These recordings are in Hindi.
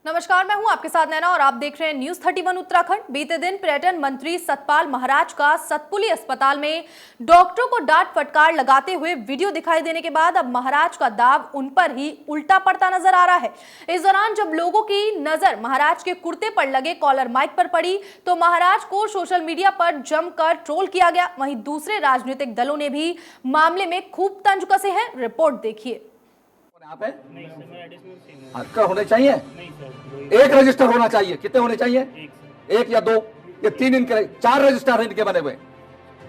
नमस्कार, मैं हूं आपके साथ नैना और आप देख रहे हैं न्यूज 31 उत्तराखंड। बीते दिन पर्यटन मंत्री सतपाल महाराज का सतपुली अस्पताल में डॉक्टरों को डांट फटकार लगाते हुए वीडियो दिखाई देने के बाद अब महाराज का दाव उन पर ही उल्टा पड़ता नजर आ रहा है। इस दौरान जब लोगों की नजर महाराज के कुर्ते पर लगे कॉलर माइक पर पड़ी तो महाराज को सोशल मीडिया पर जमकर ट्रोल किया गया। वहीं दूसरे राजनीतिक दलों ने भी मामले में खूब तंज कसे हैं। रिपोर्ट देखिए। आपका होने चाहिए एक रजिस्टर होना चाहिए। कितने होने चाहिए? एक या दो या तीन, इनके 4 रजिस्टर इनके बने हुए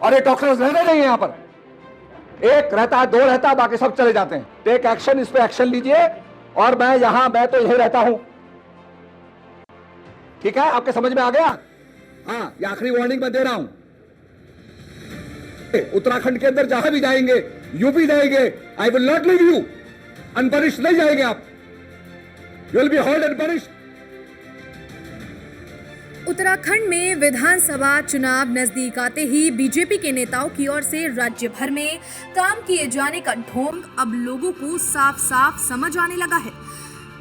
और ये डॉक्टर्स रहने नहीं है यहाँ पर। एक रहता है, 2 रहता है, बाकी सब चले जाते हैं। टेक एक्शन, इस पे एक्शन लीजिए। और मैं तो यही रहता हूं। ठीक है, आपके समझ में आ गया? हाँ, ये आखिरी वार्निंग मैं दे रहा हूं। उत्तराखंड के अंदर जहां भी जाएंगे, यूपी जाएंगे, I will not leave you unpunished. नहीं जाएंगे आप, you will be hold and punished. Uttarakhand में विधानसभा चुनाव नजदीक आते ही बीजेपी के नेताओं की ओर से राज्य भर में काम किए जाने का ढोंग अब लोगों को साफ साफ समझ आने लगा है।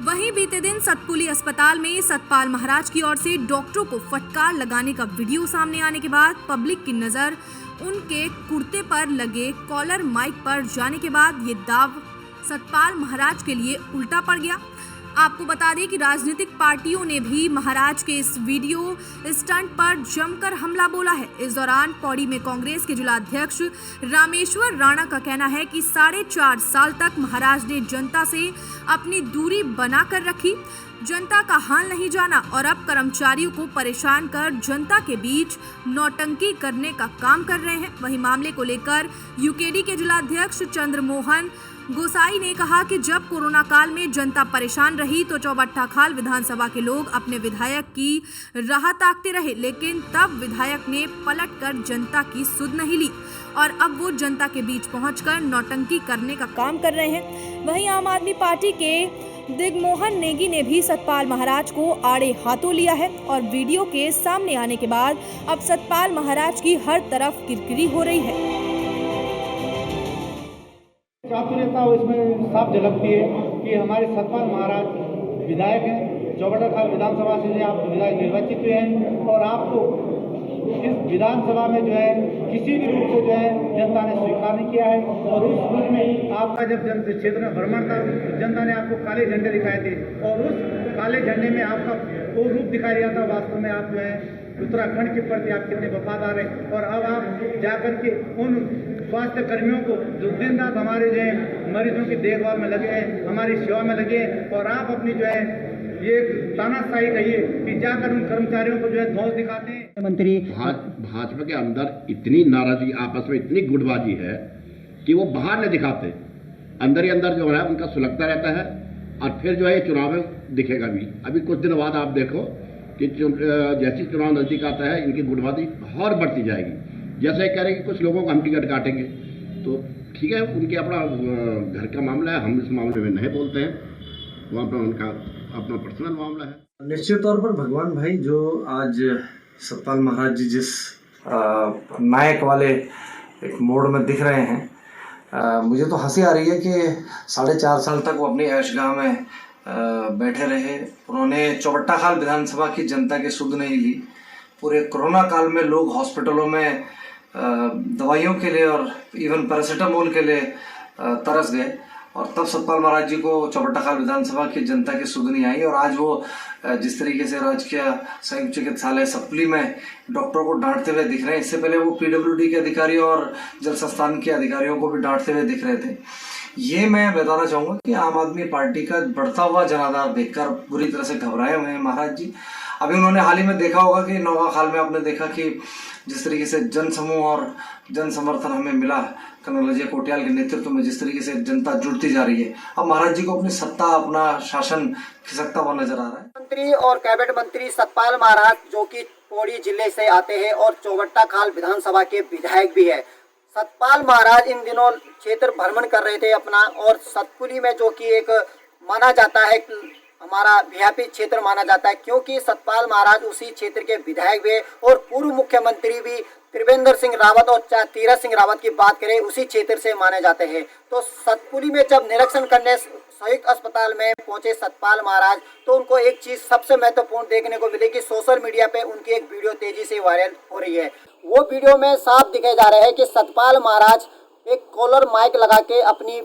वहीं बीते दिन सतपुली अस्पताल में सतपाल महाराज की ओर से डॉक्टरों को फटकार लगाने का वीडियो सामने आने के बाद पब्लिक की नजर उनके कुर्ते पर लगे कॉलर माइक पर जाने के बाद ये दाव सतपाल महाराज के लिए उल्टा पड़ गया। आपको बता दें कि राजनीतिक पार्टियों ने भी महाराज के इस वीडियो स्टंट पर जमकर हमला बोला है। इस दौरान पौड़ी में कांग्रेस के जिला अध्यक्ष रामेश्वर राणा का कहना है कि 4.5 साल तक महाराज ने जनता से अपनी दूरी बनाकर रखी, जनता का हाल नहीं जाना और अब कर्मचारियों को परेशान कर जनता के बीच नौटंकी करने का काम कर रहे हैं। वहीं मामले को लेकर यूकेडी के जिला अध्यक्ष चंद्रमोहन गोसाई ने कहा कि जब कोरोना काल में जनता परेशान रही तो चौबट्टा खाल विधानसभा के लोग अपने विधायक की राह ताकते रहे, लेकिन तब विधायक ने पलटकर जनता की सुध नहीं ली और अब वो जनता के बीच पहुंचकर नौटंकी करने का काम कर रहे हैं। वहीं आम आदमी पार्टी के दिग्मोहन नेगी ने भी सतपाल महाराज को आड़े हाथों लिया है और वीडियो के सामने आने के बाद अब सतपाल महाराज की हर तरफ किरकिरी हो रही है। चातुर्यता इसमें साफ झलकती है कि हमारे सतपाल महाराज विधायक हैं, चौबट्टा खाल विधानसभा से आप विधायक निर्वाचित हुए हैं और आपको इस विधानसभा में जो है किसी भी रूप से जो है जनता ने स्वीकार नहीं किया है। और उस रूप में आपका जब जन क्षेत्र में भ्रमण था, जनता ने आपको काले झंडे दिखाए थे और उस काले झंडे में आपका वो रूप दिखाई दिया था। वास्तव में आप जो है उत्तराखंड के प्रति आप कितने वफादार हैं और अब आप जाकर के उन स्वास्थ्य कर्मियों को जो दिन रात हमारे जो है मरीजों की देखभाल में लगे हैं, हमारी सेवा में लगे हैं और आप अपनी जो है ये तानाशाही कहिए कि जाकर उन कर्मचारियों को जो है धौंस दिखाते हैं। मंत्री भाजपा के अंदर इतनी नाराजगी, आपस में इतनी गुटबाजी है कि वो बाहर नहीं दिखाते, अंदर ही अंदर जो है उनका सुलगता रहता है और फिर जो है चुनाव में दिखेगा भी। अभी कुछ दिन बाद आप देखो कि जैसे चुनाव नजदीक आता है इनकी गुटबाजी और बढ़ती जाएगी। जैसे कह रहे हैं कि कुछ लोगों को हम टिकट काटेंगे, तो ठीक है, उनके अपना घर का मामला है, हम इस मामले में नहीं बोलते हैं, वहाँ पर उनका अपना पर्सनल मामला है। निश्चित तौर पर भगवान भाई जो आज सतपाल महाराज जी जिस नायक वाले एक मोड़ में दिख रहे हैं, मुझे तो हंसी आ रही है कि 4.5 साल तक वो अपनी ऐशगाह में बैठे रहे। उन्होंने चौबट्टा खाल विधानसभा की जनता की सुध नहीं ली। पूरे कोरोना काल में लोग हॉस्पिटलों में दवाइयों के लिए और इवन पैरासीटामोल के लिए तरस गए और तब सतपाल महाराज जी को चौबट्टा खाल विधानसभा की जनता की सुध नहीं आई। और आज वो जिस तरीके से राजकीय संयुक्त चिकित्सालय सतपुली में डॉक्टरों को डांटते हुए दिख रहे हैं, इससे पहले वो पीडब्ल्यूडी के अधिकारियों और जल संस्थान के अधिकारियों को भी डांटते हुए दिख रहे थे। ये मैं बताना चाहूँगा कि आम आदमी पार्टी का बढ़ता हुआ जनाधार देखकर बुरी तरह से घबराए हुए हैं महाराज जी। अभी उन्होंने हाल ही में देखा होगा कि नौगा खाल में आपने देखा कि जिस तरीके से जन समूह और जन समर्थन हमें मिला कर्नल अजय कोटियाल के नेतृत्व में, जिस तरीके से जनता जुड़ती जा रही है, अब महाराज जी को अपनी सत्ता, अपना शासन खिसकता हुआ नजर आ रहा है। मंत्री और कैबिनेट मंत्री सतपाल महाराज जो कि पौड़ी जिले से आते हैं और चौबट्टा खाल विधानसभा के विधायक भी है। सतपाल महाराज इन दिनों क्षेत्र भ्रमण कर रहे थे अपना, और सतपुली में जो कि एक माना जाता है हमारा वीआईपी क्षेत्र माना जाता है, क्योंकि सतपाल महाराज उसी क्षेत्र के विधायक भी और पूर्व मुख्यमंत्री भी त्रिवेंद्र सिंह रावत और तीरथ सिंह रावत की बात करें उसी क्षेत्र से माने जाते हैं। तो सतपुली में जब निरीक्षण करने संयुक्त अस्पताल में पहुंचे सतपाल महाराज, तो उनको एक चीज सबसे महत्वपूर्ण देखने को मिली कि सोशल मीडिया पे उनकी एक वीडियो तेजी से वायरल हो रही है। वो वीडियो में साफ दिखाई जा रहा है कि सतपाल महाराज एक कॉलर माइक लगा के अपनी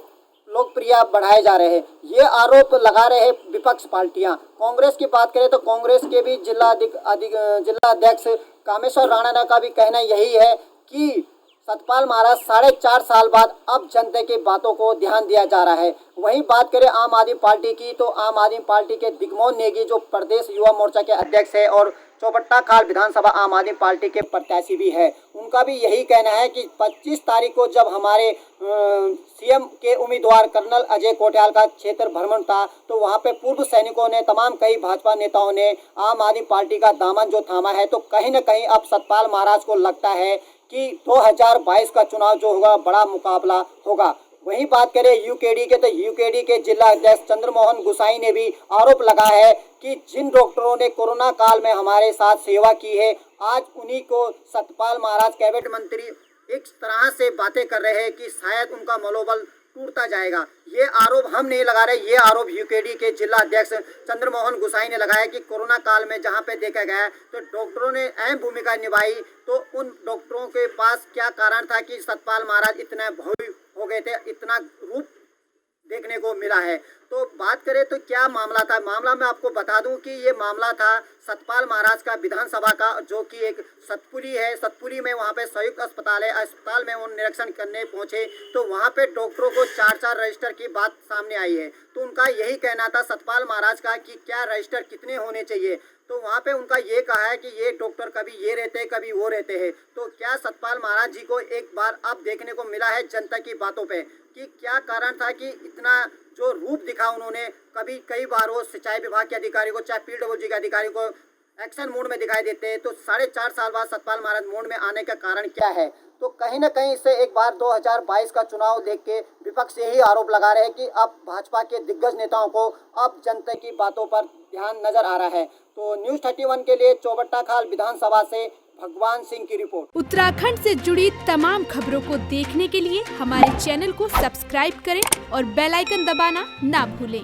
लोकप्रियता बढ़ाए जा रहे हैं। ये आरोप लगा रहे हैं विपक्ष पार्टियां। कांग्रेस की बात करें तो कांग्रेस के भी जिला अध्यक्ष कामेश्वर राणा का भी कहना यही है कि सतपाल महाराज 4.5 साल बाद अब जनता की बातों को ध्यान दिया जा रहा है। वहीं बात करें आम आदमी पार्टी की, तो आम आदमी पार्टी के दिग्मोहन नेगी जो प्रदेश युवा मोर्चा के अध्यक्ष है और चौबट्टा खाल विधानसभा आम आदमी पार्टी के प्रत्याशी भी है, उनका भी यही कहना है कि 25 तारीख को जब हमारे सीएम के उम्मीदवार कर्नल अजय कोटियाल का क्षेत्र भ्रमण था, तो वहां पे पूर्व सैनिकों ने, तमाम कई भाजपा नेताओं ने आम आदमी पार्टी का दामन जो थामा है, तो कहीं न कहीं अब सतपाल महाराज को लगता है कि 2022 का चुनाव जो होगा बड़ा मुकाबला होगा। वहीं बात करें यूकेडी के, तो यूकेडी के जिला अध्यक्ष चंद्रमोहन गुसाई ने भी आरोप लगाया है कि जिन डॉक्टरों ने कोरोना काल में हमारे साथ सेवा की है, आज उन्हीं को सतपाल महाराज कैबिनेट मंत्री एक तरह से बातें कर रहे हैं कि शायद उनका मनोबल टूटता जाएगा। ये आरोप हम नहीं लगा रहे, ये आरोप यूकेडी के जिला अध्यक्ष चंद्रमोहन गुसाई ने लगाया कि कोरोना काल में जहां पे देखा गया तो डॉक्टरों ने अहम भूमिका निभाई, तो उन डॉक्टरों के पास क्या कारण था कि सतपाल महाराज इतने भव्य हो गए थे, इतना रूप देखने को मिला है। तो बात करें तो क्या मामला था, मामला मैं आपको बता दूं कि ये मामला था सतपाल महाराज का विधानसभा का, जो कि एक सतपुरी है। सतपुरी में वहाँ पे संयुक्त अस्पताल है, अस्पताल में वो निरीक्षण करने पहुंचे तो वहाँ पे डॉक्टरों को 4-4 रजिस्टर की बात सामने आई है। तो उनका यही कहना था सतपाल महाराज का कि क्या रजिस्टर कितने होने चाहिए, तो वहाँ पे उनका ये कहा है कि ये डॉक्टर कभी ये रहते हैं कभी वो रहते हैं। तो क्या सतपाल महाराज जी को एक बार अब देखने को मिला है जनता की बातों पे कि क्या कारण था कि इतना जो रूप दिखा उन्होंने, कभी कई बार वो सिंचाई विभाग के अधिकारी को, चाहे PWG के अधिकारी को एक्शन मोड में दिखाई देते हैं, तो 4.5 साल बाद सतपाल महाराज मोड में आने का कारण क्या है। तो कहीं ना कहीं इससे एक बार 2022 का चुनाव देख के विपक्ष यही आरोप लगा रहे हैं कि अब भाजपा के दिग्गज नेताओं को अब जनता की बातों पर ध्यान नजर आ रहा है। तो न्यूज़ 31 के लिए चौबट्टा खाल विधानसभा से भगवान सिंह की रिपोर्ट। उत्तराखंड से जुड़ी तमाम खबरों को देखने के लिए हमारे चैनल को सब्सक्राइब करें और बेल आइकन दबाना ना भूलें।